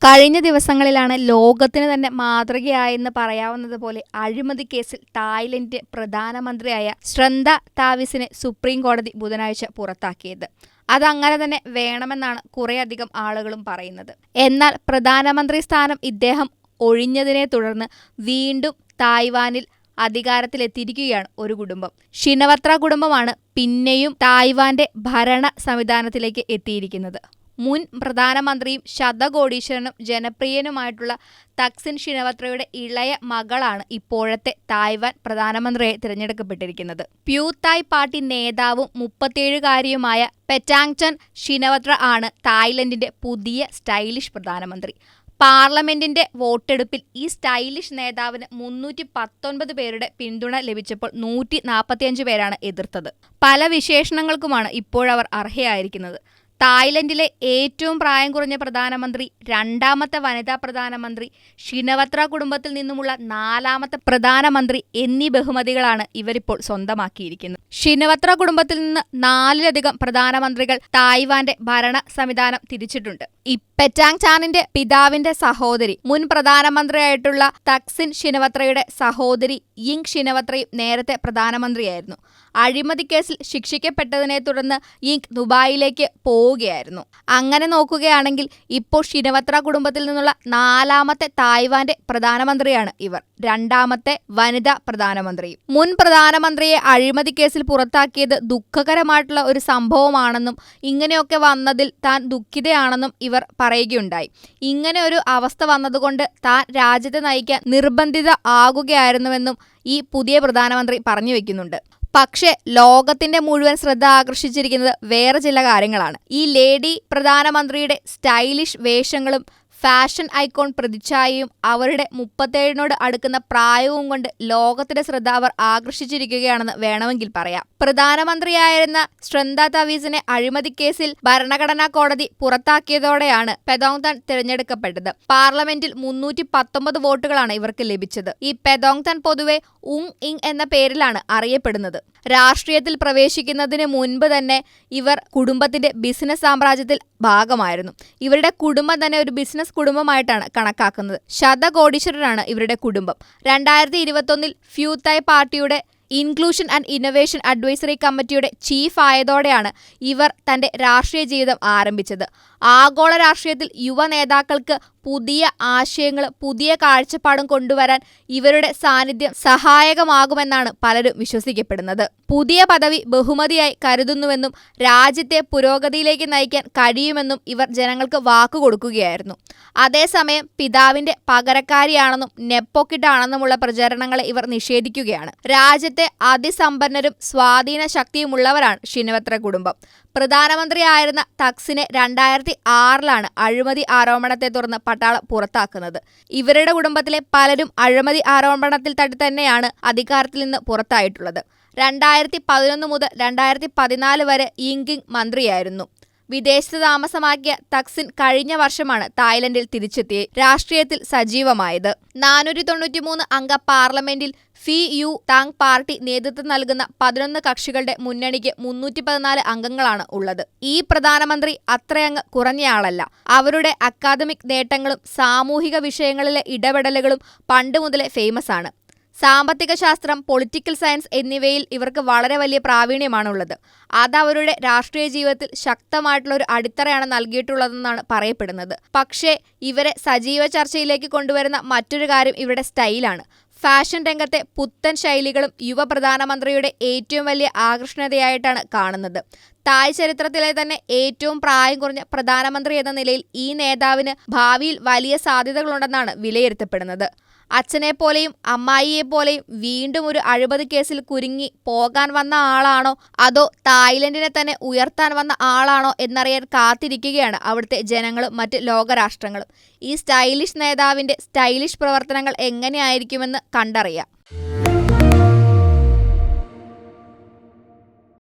കഴിഞ്ഞ ദിവസങ്ങളിലാണ് ലോകത്തിന് തന്നെ മാതൃകയായെന്ന് പറയാവുന്നത് പോലെ അഴിമതി കേസിൽ തായ്ലൻഡ് പ്രധാനമന്ത്രിയായ ശ്രന്ദ താവിസിനെ സുപ്രീം കോടതി ബുധനാഴ്ച പുറത്താക്കിയത്. അതങ്ങനെ തന്നെ വേണമെന്നാണ് കുറേയധികം ആളുകളും പറയുന്നത്. എന്നാൽ പ്രധാനമന്ത്രി സ്ഥാനം ഇദ്ദേഹം ഒഴിഞ്ഞതിനെ തുടർന്ന് വീണ്ടും തായ്വാനിൽ അധികാരത്തിലെത്തിയിരിക്കുകയാണ് ഒരു കുടുംബം. ഷിനവത്ര കുടുംബമാണ് പിന്നെയും തായ്വാന്റെ ഭരണ സംവിധാനത്തിലേക്ക് എത്തിയിരിക്കുന്നത്. മുൻ പ്രധാനമന്ത്രിയും ശതകോടീശ്വരനും ജനപ്രിയനുമായിട്ടുള്ള തക്സിൻ ഷിനവത്രയുടെ ഇളയ മകളാണ് ഇപ്പോഴത്തെ തായ്വാൻ പ്രധാനമന്ത്രിയായി തിരഞ്ഞെടുക്കപ്പെട്ടിരിക്കുന്നത്. പ്യൂ തായ് പാർട്ടി നേതാവും 37-കാരിയുമായ പെറ്റാങ്ചൻ ഷിനവത്ര ആണ് തായ്ലൻഡിന്റെ പുതിയ സ്റ്റൈലിഷ് പ്രധാനമന്ത്രി. പാർലമെന്റിന്റെ വോട്ടെടുപ്പിൽ ഈ സ്റ്റൈലിഷ് നേതാവിന് 319 പേരുടെ പിന്തുണ ലഭിച്ചപ്പോൾ 145 പേരാണ് എതിർത്തത്. പല വിശേഷണങ്ങൾക്കുമാണ് ഇപ്പോഴവർ അർഹയായിരിക്കുന്നത്. തായ്ലൻഡിലെ ഏറ്റവും പ്രായം കുറഞ്ഞ പ്രധാനമന്ത്രി, രണ്ടാമത്തെ വനിതാ പ്രധാനമന്ത്രി, ഷിനവത്ര കുടുംബത്തിൽ നിന്നുമുള്ള 4ാമത്തെ പ്രധാനമന്ത്രി എന്നീ ബഹുമതികളാണ് ഇവരിപ്പോൾ സ്വന്തമാക്കിയിരിക്കുന്നത്. ഷിനവത്ര കുടുംബത്തിൽ നിന്ന് 4-ലധികം പ്രധാനമന്ത്രികൾ തായ്വാന്റെ ഭരണ സംവിധാനം തിരിച്ചിട്ടുണ്ട്. പെറ്റാങ് ചാനിന്റെ പിതാവിന്റെ സഹോദരി, മുൻ പ്രധാനമന്ത്രിയായിട്ടുള്ള തക്സിൻ ഷിനവത്രയുടെ സഹോദരി യിങ് ഷിനവത്രയും നേരത്തെ പ്രധാനമന്ത്രിയായിരുന്നു. അഴിമതി കേസിൽ ശിക്ഷിക്കപ്പെട്ടതിനെ തുടർന്ന് യിങ് ദുബായിലേക്ക് പോവുകയായിരുന്നു. അങ്ങനെ നോക്കുകയാണെങ്കിൽ ഇപ്പോൾ ഷിനവത്ര കുടുംബത്തിൽ നിന്നുള്ള 4ാമത്തെ തായ്വാന്റെ പ്രധാനമന്ത്രിയാണ് ഇവർ. 2ാമത്തെ വനിതാ പ്രധാനമന്ത്രിയും. മുൻ പ്രധാനമന്ത്രിയെ അഴിമതി കേസിൽ പുറത്താക്കിയത് ദുഃഖകരമായിട്ടുള്ള ഒരു സംഭവമാണെന്നും ഇങ്ങനെയൊക്കെ വന്നതിൽ താൻ ദുഃഖിതയാണെന്നും ഇവർ പറയുകയുണ്ടായി. ഇങ്ങനെ ഒരു അവസ്ഥ വന്നതുകൊണ്ട് താൻ രാജ്യത്തെ നയിക്കാൻ നിർബന്ധിത ആകുകയായിരുന്നുവെന്നും ഈ പുതിയ പ്രധാനമന്ത്രി പറഞ്ഞു വെക്കുന്നുണ്ട്. പക്ഷേ ലോകത്തിന്റെ മുഴുവൻ ശ്രദ്ധ ആകർഷിച്ചിരിക്കുന്നത് വേറെ ചില കാര്യങ്ങളാണ്. ഈ ലേഡി പ്രധാനമന്ത്രിയുടെ സ്റ്റൈലിഷ് വേഷങ്ങളും ഫാഷൻ ഐക്കോൺ പ്രതിച്ഛായയും അവരുടെ 37നോട് അടുക്കുന്ന പ്രായവും കൊണ്ട് ലോകത്തിന്റെ ശ്രദ്ധ അവർ ആകർഷിച്ചിരിക്കുകയാണെന്ന് വേണമെങ്കിൽ പറയാം. പ്രധാനമന്ത്രിയായിരുന്ന ശ്രന്ദ താവിസിനെ അഴിമതിക്കേസിൽ ഭരണഘടനാ കോടതി പുറത്താക്കിയതോടെയാണ് പെതോങ്താൻ തിരഞ്ഞെടുക്കപ്പെട്ടത്. പാർലമെന്റിൽ 319 വോട്ടുകളാണ് ഇവർക്ക് ലഭിച്ചത്. ഈ പെതോങ്താൻ പൊതുവെ ഉങ് ഇങ് എന്ന പേരിലാണ് അറിയപ്പെടുന്നത്. രാഷ്ട്രീയത്തിൽ പ്രവേശിക്കുന്നതിന് മുൻപ് തന്നെ ഇവർ കുടുംബത്തിന്റെ ബിസിനസ് സാമ്രാജ്യത്തിൽ ഭാഗമായിരുന്നു. ഇവരുടെ കുടുംബം തന്നെ ഒരു ബിസിനസ് കുടുംബമായിട്ടാണ് കണക്കാക്കുന്നത്. ശതകോടീശ്വരരാണ് ഇവരുടെ കുടുംബം. 2021 പ്യൂ തായ് പാർട്ടിയുടെ ഇൻക്ലൂഷൻ ആൻഡ് ഇന്നൊവേഷൻ അഡ്വൈസറി കമ്മിറ്റിയുടെ ചീഫ് ആയതോടെയാണ് ഇവർ തന്റെ രാഷ്ട്രീയ ജീവിതം ആരംഭിച്ചത്. ആഗോള രാഷ്ട്രീയത്തിൽ യുവ നേതാക്കൾക്ക് പുതിയ ആശയങ്ങളും പുതിയ കാഴ്ചപ്പാടും കൊണ്ടുവരാൻ ഇവരുടെ സാന്നിധ്യം സഹായകമാകുമെന്നാണ് പലരും വിശ്വസിക്കപ്പെടുന്നത്. പുതിയ പദവി ബഹുമതിയായി കരുതുന്നുവെന്നും രാജ്യത്തെ പുരോഗതിയിലേക്ക് നയിക്കാൻ കഴിയുമെന്നും ഇവർ ജനങ്ങൾക്ക് വാക്കുകൊടുക്കുകയായിരുന്നു. അതേസമയം പിതാവിന്റെ പകരക്കാരിയാണെന്നും നെപ്പോക്കിട്ടാണെന്നുമുള്ള പ്രചരണങ്ങളെ ഇവർ നിഷേധിക്കുകയാണ്. രാജ്യത്തെ അതിസമ്പന്നരും സ്വാധീന ശക്തിയുമുള്ളവരാണ് ഷിനവത്ര കുടുംബം. പ്രധാനമന്ത്രിയായിരുന്ന തക്സിനെ 2006-ലാണ് അഴിമതി ആരോപണത്തെ തുടർന്ന് പട്ടാളം പുറത്താക്കുന്നത്. ഇവരുടെ കുടുംബത്തിലെ പലരും അഴിമതി ആരോപണത്തിൽ തട്ടി തന്നെയാണ് അധികാരത്തിൽ നിന്ന് പുറത്തായിട്ടുള്ളത്. 2011 മുതൽ 2014 വരെ യിങ് മന്ത്രിയായിരുന്നു. വിദേശത്ത് താമസമാക്കിയ തക്സിൻ കഴിഞ്ഞ വർഷമാണ് തായ്ലൻഡിൽ തിരിച്ചെത്തി രാഷ്ട്രീയത്തിൽ സജീവമായത്. 493 അംഗ പാർലമെന്റിൽ ഫി യു താങ് പാർട്ടി നേതൃത്വം നൽകുന്ന 11 കക്ഷികളുടെ മുന്നണിക്ക് 314 അംഗങ്ങളാണ് ഉള്ളത്. ഈ പ്രധാനമന്ത്രി അത്രയങ്ങ് കുറഞ്ഞയാളല്ല. അവരുടെ അക്കാദമിക് നേട്ടങ്ങളും സാമൂഹിക വിഷയങ്ങളിലെ ഇടപെടലുകളും പണ്ട് മുതലേ ഫേമസ് ആണ്. സാമ്പത്തിക ശാസ്ത്രം, പൊളിറ്റിക്കൽ സയൻസ് എന്നിവയിൽ ഇവർക്ക് വളരെ വലിയ പ്രാവീണ്യമാണുള്ളത്. അതവരുടെ രാഷ്ട്രീയ ജീവിതത്തിൽ ശക്തമായിട്ടുള്ള ഒരു അടിത്തറയാണ് നൽകിയിട്ടുള്ളതെന്നാണ് പറയപ്പെടുന്നത്. പക്ഷേ ഇവരെ സജീവ ചർച്ചയിലേക്ക് കൊണ്ടുവരുന്ന മറ്റൊരു കാര്യം ഇവരുടെ സ്റ്റൈലാണ്. ഫാഷൻ രംഗത്തെ പുത്തൻ ശൈലികളും യുവ പ്രധാനമന്ത്രിയുടെ ഏറ്റവും വലിയ ആകർഷണീയതയായിട്ടാണ് കാണുന്നത്. തായ് ചരിത്രത്തിലെ തന്നെ ഏറ്റവും പ്രായം കുറഞ്ഞ പ്രധാനമന്ത്രി എന്ന നിലയിൽ ഈ നേതാവിന് ഭാവിയിൽ വലിയ സാധ്യതകളുണ്ടെന്നാണ് വിലയിരുത്തപ്പെടുന്നത്. അച്ഛനെപ്പോലെയും അമ്മായിയെപ്പോലെയും വീണ്ടും ഒരു അഴിമതി കേസിൽ കുരുങ്ങി പോകാൻ വന്ന ആളാണോ അതോ തായ്ലൻഡിനെ തന്നെ ഉയർത്താൻ വന്ന ആളാണോ എന്നറിയാൻ കാത്തിരിക്കുകയാണ് അവിടുത്തെ ജനങ്ങളും മറ്റ് ലോകരാഷ്ട്രങ്ങളും. ഈ സ്റ്റൈലിഷ് നേതാവിന്റെ സ്റ്റൈലിഷ് പ്രവർത്തനങ്ങൾ എങ്ങനെയായിരിക്കുമെന്ന് കണ്ടറിയാം.